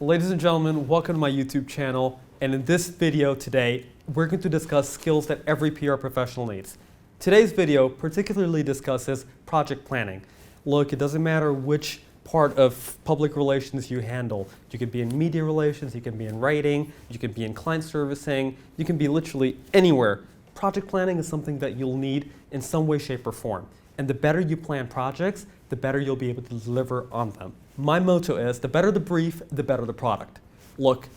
Ladies and gentlemen, welcome to my YouTube channel, and in this video today, we're going to discuss skills that every PR professional needs. Today's video particularly discusses project planning. Look, it doesn't matter which part of public relations you handle. You could be in media relations, you can be in writing, you can be in client servicing, you can be literally anywhere. Project planning is something that you'll need in some way, shape, or form. And the better you plan projects, the better you'll be able to deliver on them. My motto is, the better the brief, the better the product. Look,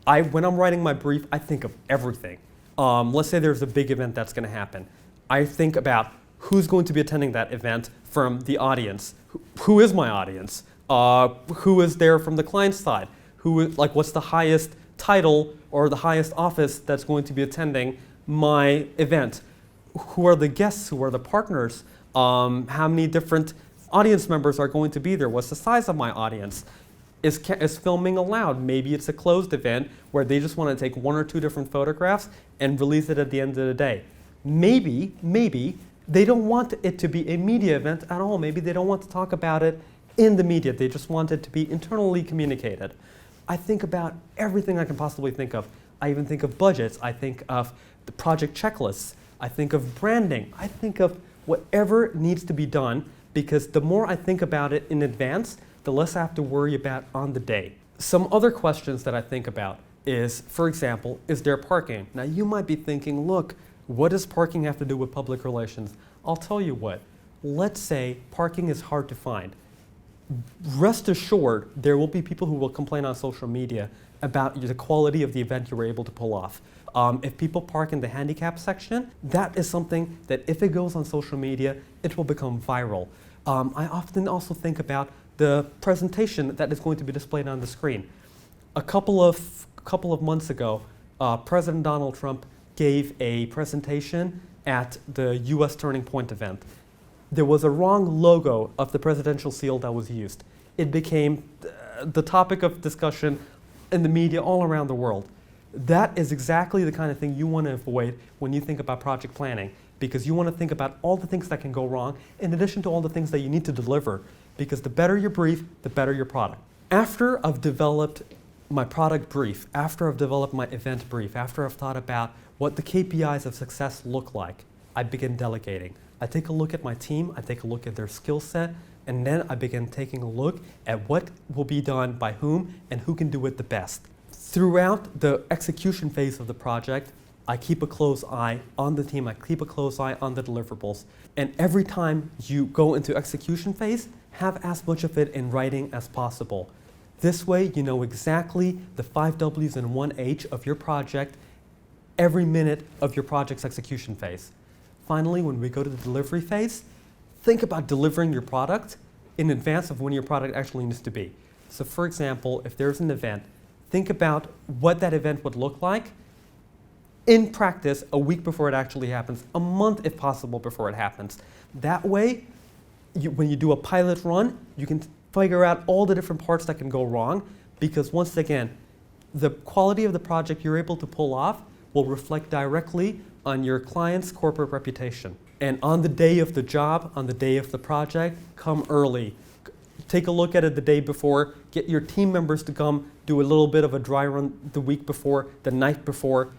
when I'm writing my brief, I think of everything. Let's say there's a big event that's going to happen. I think about who's going to be attending that event from the audience. Who is my audience? Who is there from the client side? What's the highest title or the highest office that's going to be attending my event? Who are the guests? Who are the partners? How many different audience members are going to be there? What's the size of my audience? Is filming allowed? Maybe it's a closed event where they just want to take one or two different photographs and release it at the end of the day. Maybe they don't want it to be a media event at all. Maybe they don't want to talk about it in the media. They just want it to be internally communicated. I think about everything I can possibly think of. I even think of budgets. I think of the project checklists. I think of branding. I think of whatever needs to be done, because the more I think about it in advance, the less I have to worry about on the day. Some other questions that I think about is, for example, is there parking? Now you might be thinking, look, what does parking have to do with public relations? I'll tell you what. Let's say parking is hard to find. Rest assured, there will be people who will complain on social media about the quality of the event you were able to pull off. If people park in the handicap section, that is something that if it goes on social media, it will become viral. I often also think about the presentation that is going to be displayed on the screen. A couple of months ago, President Donald Trump gave a presentation at the US Turning Point event. There was a wrong logo of the presidential seal that was used. It became the topic of discussion in the media all around the world. That is exactly the kind of thing you want to avoid when you think about project planning, because you want to think about all the things that can go wrong in addition to all the things that you need to deliver, because the better your brief, the better your product. After I've developed my product brief, after I've developed my event brief, after I've thought about what the KPIs of success look like, I begin delegating. I take a look at my team, I take a look at their skill set, and then I begin taking a look at what will be done by whom and who can do it the best. Throughout the execution phase of the project, I keep a close eye on the team, I keep a close eye on the deliverables. And every time you go into execution phase, have as much of it in writing as possible. This way, you know exactly the 5 W's and 1 H of your project every minute of your project's execution phase. Finally, when we go to the delivery phase, think about delivering your product in advance of when your product actually needs to be. So for example, if there's an event, think about what that event would look like in practice a week before it actually happens, a month if possible before it happens. That way, when you do a pilot run, you can figure out all the different parts that can go wrong, because once again, the quality of the project you're able to pull off will reflect directly on your client's corporate reputation. And on the day of the job, on the day of the project, come early. Take a look at it the day before. Get your team members to come do a little bit of a dry run the week before, the night before.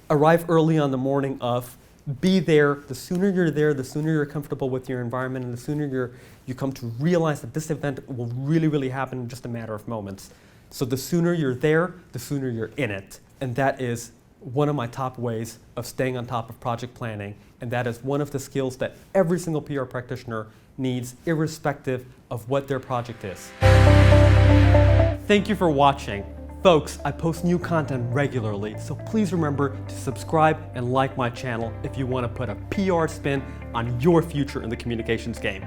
Arrive early on the morning of. Be there. The sooner you're there, the sooner you're comfortable with your environment, and the sooner you come to realize that this event will really happen in just a matter of moments. So the sooner you're there, the sooner you're in it. And that is one of my top ways of staying on top of project planning, and that is one of the skills that every single PR practitioner needs, irrespective of what their project is. Thank you for watching. Folks, I post new content regularly, so please remember to subscribe and like my channel if you want to put a PR spin on your future in the communications game.